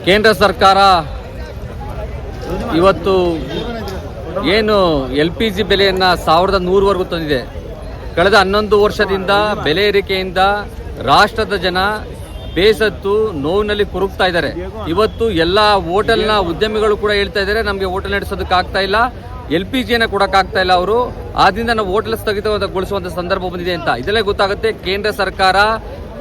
ಕೇಂದ್ರ ಸರ್ಕಾರ ಇವತ್ತು ಏನು LPG ಬೆಲೆಯನ್ನು 1100ವರೆಗೂ ತಂದಿದೆ. ಕಳೆದ 11 ವರ್ಷದಿಂದ ಬೆಲೆ ಏರಿಕೆಯಿಂದ ರಾಷ್ಟ್ರದ ಜನ ಬೇಸತ್ತು ನೋವಿನಲ್ಲಿ ಕೊರಗ್ತಾ ಇದ್ದಾರೆ. ಇವತ್ತು ಎಲ್ಲ ಹೋಟೆಲ್ನ ಉದ್ಯಮಿಗಳು ಕೂಡ ಹೇಳ್ತಾ ಇದ್ದಾರೆ, ನಮಗೆ ಹೋಟೆಲ್ ನಡೆಸೋದಕ್ಕೆ ಆಗ್ತಾ ಇಲ್ಲ, LPGಯನ್ನು ಕೊಡೋಕ್ಕಾಗ್ತಾ ಇಲ್ಲ ಅವರು, ಆದ್ರಿಂದ ನಾವು ಹೋಟೆಲ್ ಸ್ಥಗಿತಗೊಳಿಸುವಂಥ ಸಂದರ್ಭ ಬಂದಿದೆ ಅಂತ. ಇದರಲ್ಲೇ ಗೊತ್ತಾಗುತ್ತೆ ಕೇಂದ್ರ ಸರ್ಕಾರ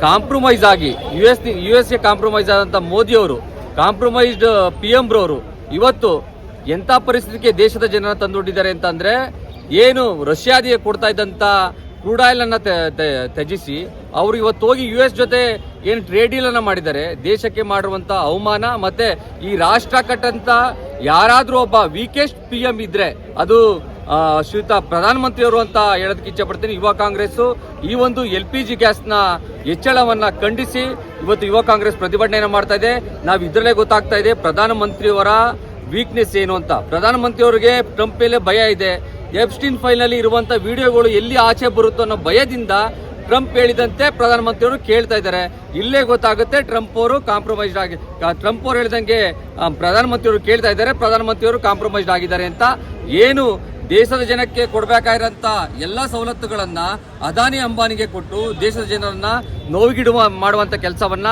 ಕಾಂಪ್ರಮೈಸ್ ಆಗಿ US ಕಾಂಪ್ರಮೈಸ್ ಆದಂಥ ಮೋದಿ ಅವರು, ಕಾಂಪ್ರಮೈಸ್ಡ್ PM ರವರು ಇವತ್ತು ಎಂಥ ಪರಿಸ್ಥಿತಿಗೆ ದೇಶದ ಜನರ ತಂದೊಡ್ಡಿದ್ದಾರೆ ಅಂತಂದ್ರೆ, ಏನು ರಷ್ಯಾದಿಗೆ ಕೊಡ್ತಾ ಇದ್ದಂಥ ಕ್ರೂಡ್ ಆಯಿಲ್ ಅನ್ನ ತ್ಯಜಿಸಿ ಅವರು ಇವತ್ತು ಹೋಗಿ US ಜೊತೆ ಏನು ಟ್ರೇಡ್ ಡೀಲ್ ಅನ್ನ ಮಾಡಿದ್ದಾರೆ. ದೇಶಕ್ಕೆ ಮಾಡಿರುವಂತ ಅವಮಾನ, ಮತ್ತೆ ಈ ರಾಷ್ಟ್ರ ಕಟ್ಟಂತ ಯಾರಾದ್ರೂ ಒಬ್ಬ ವೀಕೆಸ್ಟ್ PM ಇದ್ರೆ ಅದು ಶ್ರೀಯುತ ಪ್ರಧಾನಮಂತ್ರಿಯವರು ಅಂತ ಹೇಳೋದಕ್ಕೆ ಇಚ್ಛೆ ಪಡ್ತೀನಿ. ಯುವ ಕಾಂಗ್ರೆಸ್ ಈ ಒಂದು LPG ಗ್ಯಾಸ್ನ ಹೆಚ್ಚಳವನ್ನ ಖಂಡಿಸಿ ಇವತ್ತು ಯುವ ಕಾಂಗ್ರೆಸ್ ಪ್ರತಿಭಟನೆಯನ್ನು ಮಾಡ್ತಾ ಇದೆ. ನಾವು ಇದರಲ್ಲೇ ಗೊತ್ತಾಗ್ತಾ ಇದೆ ಪ್ರಧಾನಮಂತ್ರಿಯವರ ವೀಕ್ನೆಸ್ ಏನು ಅಂತ. ಪ್ರಧಾನಮಂತ್ರಿಯವರಿಗೆ ಟ್ರಂಪ್ ಮೇಲೆ ಭಯ ಇದೆ. ಎಪ್ಸ್ಟೀನ್ ಫೈಲ್ ನಲ್ಲಿ ಇರುವಂತ ವಿಡಿಯೋಗಳು ಎಲ್ಲಿ ಆಚೆ ಬರುತ್ತೋ ಅನ್ನೋ ಭಯದಿಂದ ಟ್ರಂಪ್ ಹೇಳಿದಂತೆ ಪ್ರಧಾನಮಂತ್ರಿಯವರು ಕೇಳ್ತಾ ಇದ್ದಾರೆ. ಇಲ್ಲೇ ಗೊತ್ತಾಗುತ್ತೆ ಟ್ರಂಪ್ ಅವರು ಕಾಂಪ್ರಮೈಸ್ಡ್ ಆಗಿ, ಟ್ರಂಪ್ ಅವರು ಹೇಳಿದಂಗೆ ಪ್ರಧಾನಮಂತ್ರಿಯವರು ಕೇಳ್ತಾ ಇದ್ದಾರೆ, ಪ್ರಧಾನಮಂತ್ರಿಯವರು ಕಾಂಪ್ರಮೈಸ್ಡ್ ಆಗಿದ್ದಾರೆ ಅಂತ. ಏನು ದೇಶದ ಜನಕ್ಕೆ ಕೊಡಬೇಕಾಗಿರೋಂಥ ಎಲ್ಲ ಸವಲತ್ತುಗಳನ್ನ ಅದಾನಿ ಅಂಬಾನಿಗೆ ಕೊಟ್ಟು ದೇಶದ ಜನರನ್ನ ನೋವಿಗಿಡುವ ಮಾಡುವಂತ ಕೆಲಸವನ್ನ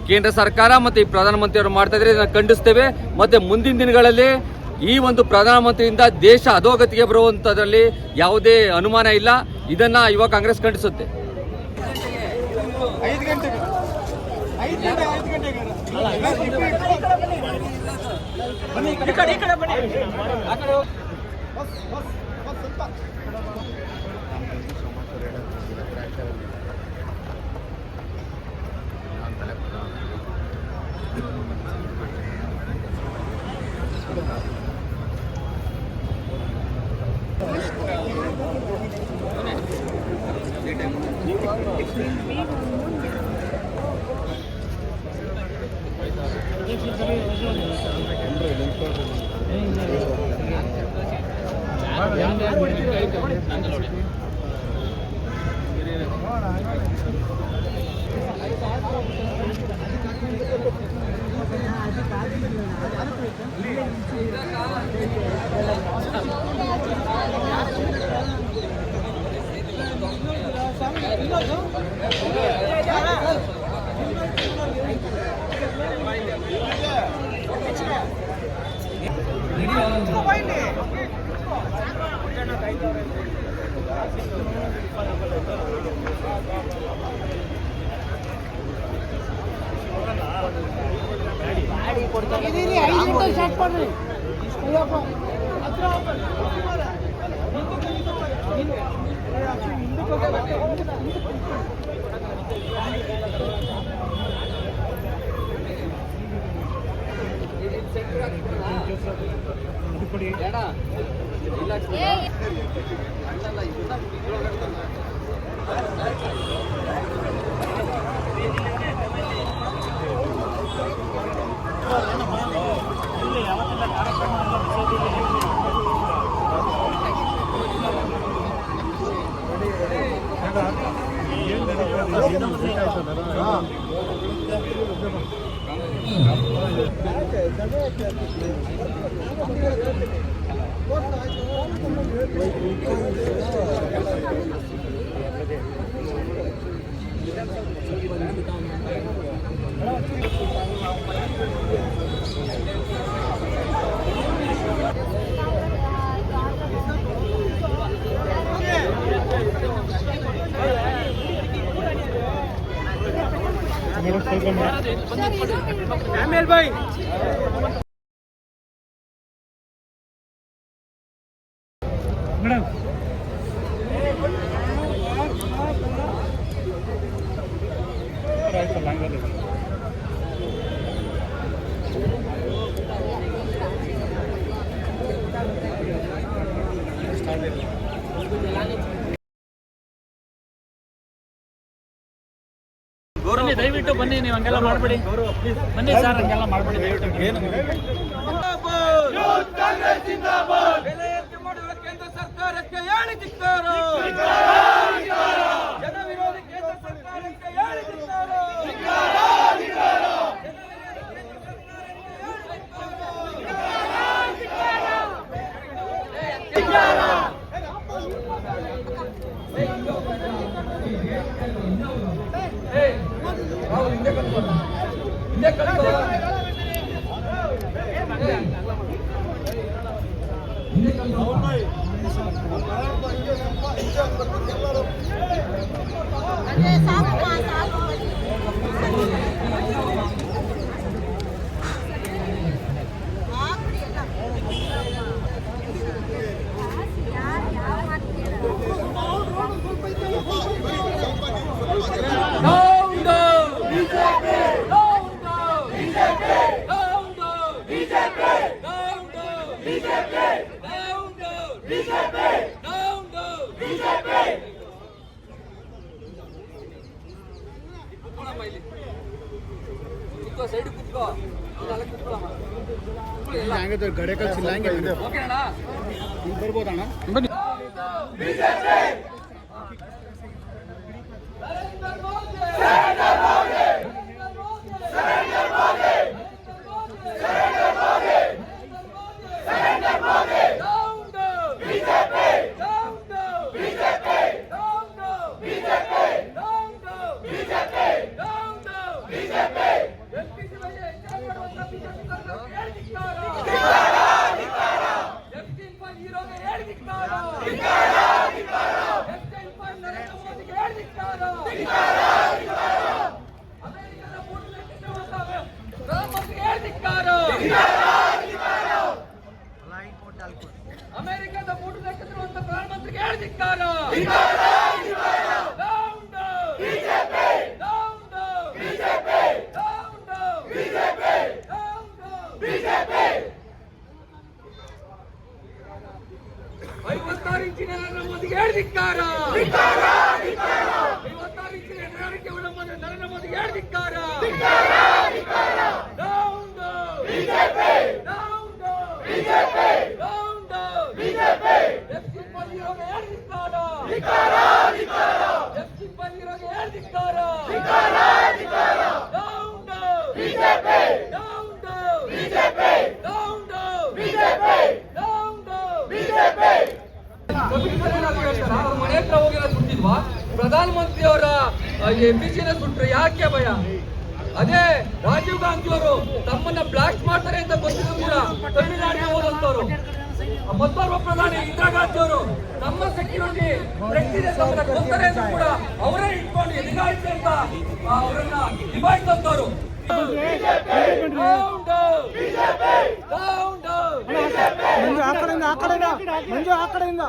ಕೇಂದ್ರ ಸರ್ಕಾರ ಮತ್ತೆ ಈ ಪ್ರಧಾನಮಂತ್ರಿಯವರು ಮಾಡ್ತಾ ಇದ್ದಾರೆ. ಇದನ್ನ ಖಂಡಿಸ್ತೇವೆ. ಮತ್ತೆ ಮುಂದಿನ ದಿನಗಳಲ್ಲಿ ಈ ಒಂದು ಪ್ರಧಾನಮಂತ್ರಿಯಿಂದ ದೇಶ ಅಧೋಗತಿಗೆ ಬರುವಂತದ್ರಲ್ಲಿ ಯಾವುದೇ ಅನುಮಾನ ಇಲ್ಲ. ಇದನ್ನ ಯುವ ಕಾಂಗ್ರೆಸ್ ಖಂಡಿಸುತ್ತೆ. ಆಮೇಲ್ ಭಾई ಮೇಡಮ್ ದಯವಿಟ್ಟು ಬನ್ನಿ, ನೀವು ಹಂಗೆಲ್ಲ ಮಾಡಬೇಡಿ, ಬನ್ನಿ ಸರ್, ಹಂಗೆಲ್ಲ ಮಾಡಬೇಡಿ ದಯವಿಟ್ಟು. ಬೆಲೆ ಏರಿಕೆ ಮಾಡಿರುವ ಕೇಂದ್ರ ಸರ್ಕಾರಕ್ಕೆ ಹೇಳಿ ಧಿಕ್ಕಾರ, ಜನ ವಿರೋಧಿ ಕೇಂದ್ರ ಸರ್ಕಾರಕ್ಕೆ ಹೇಳಿ ಧಿಕ್ಕಾರ. ಸೈಡ್ ಕುತ್ಕೋ ಗಡೆ ಚಿಲ್ಲಾಂಗೆ ಓಕೆನಾ ಬರ್ಬೋದಣ್ಣ ಬನ್ನಿ ಅಮೆರಿಕದ ಬೂಟು ಹಾಕಿರುವಂತ ಪ್ರಧಾನಮಂತ್ರಿಗೆ ಹೇಳಿದಿಕ್ಕಾರ. ನರೇಂದ್ರ ಮೋದಿಗೆ ಹೇಳಿದಿಕ್ಕಾರ. 56 ಇಂಚಿನ ನಡವಳಿಕೆ ಅವಲಂಬನೆ ನರೇಂದ್ರ ಮೋದಿಗೆ ಹೇಳಿದಿಕ್ಕಾರ. ಮನೆ ಹತ್ರ ಹೋಗಿರೋ ಸುಟ್ಟಿದ್ವಾ ಪ್ರಧಾನಮಂತ್ರಿ ಅವರ ಎಂಪಿಸಿನ ಸುಟ್ರು ಯಾಕೆ ಭಯ? ಅದೇ ರಾಜೀವ್ ಗಾಂಧಿ ಅವರು ತಮ್ಮನ್ನ ಬ್ಲಾಸ್ಟ್ ಮಾಡ್ತಾರೆ ಅಂತ ಗೊತ್ತಿದ್ರು ಕೂಡ ತಮಿಳುನಾಡಿಗೆ ಹೋದಂತವ್ರು. ಮತ್ತೋರ್ವ ಪ್ರಧಾನಿ ಇಂದಿರಾ ಗಾಂಧಿ ಅವರು ನಮ್ಮ ಸೆಕ್ಯೂರಿಟಿ ಕೊಡ್ತಾರೆ ಅಂತ ಕೂಡ ಅವರೇ ಇಟ್ಕೊಂಡು ಎದುರಾಯ್ತು ಅಂತ ಅವರನ್ನ ನಿಭಾಯಿಸಿದಂತವ್ರು. ಮಂಜು ಆ ಕಡೆಯಿಂದ ಮಂಜು ಆ ಕಡೆಯಿಂದ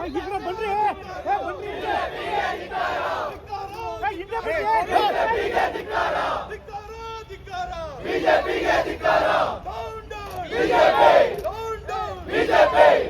ಬಿಜೆಪಿ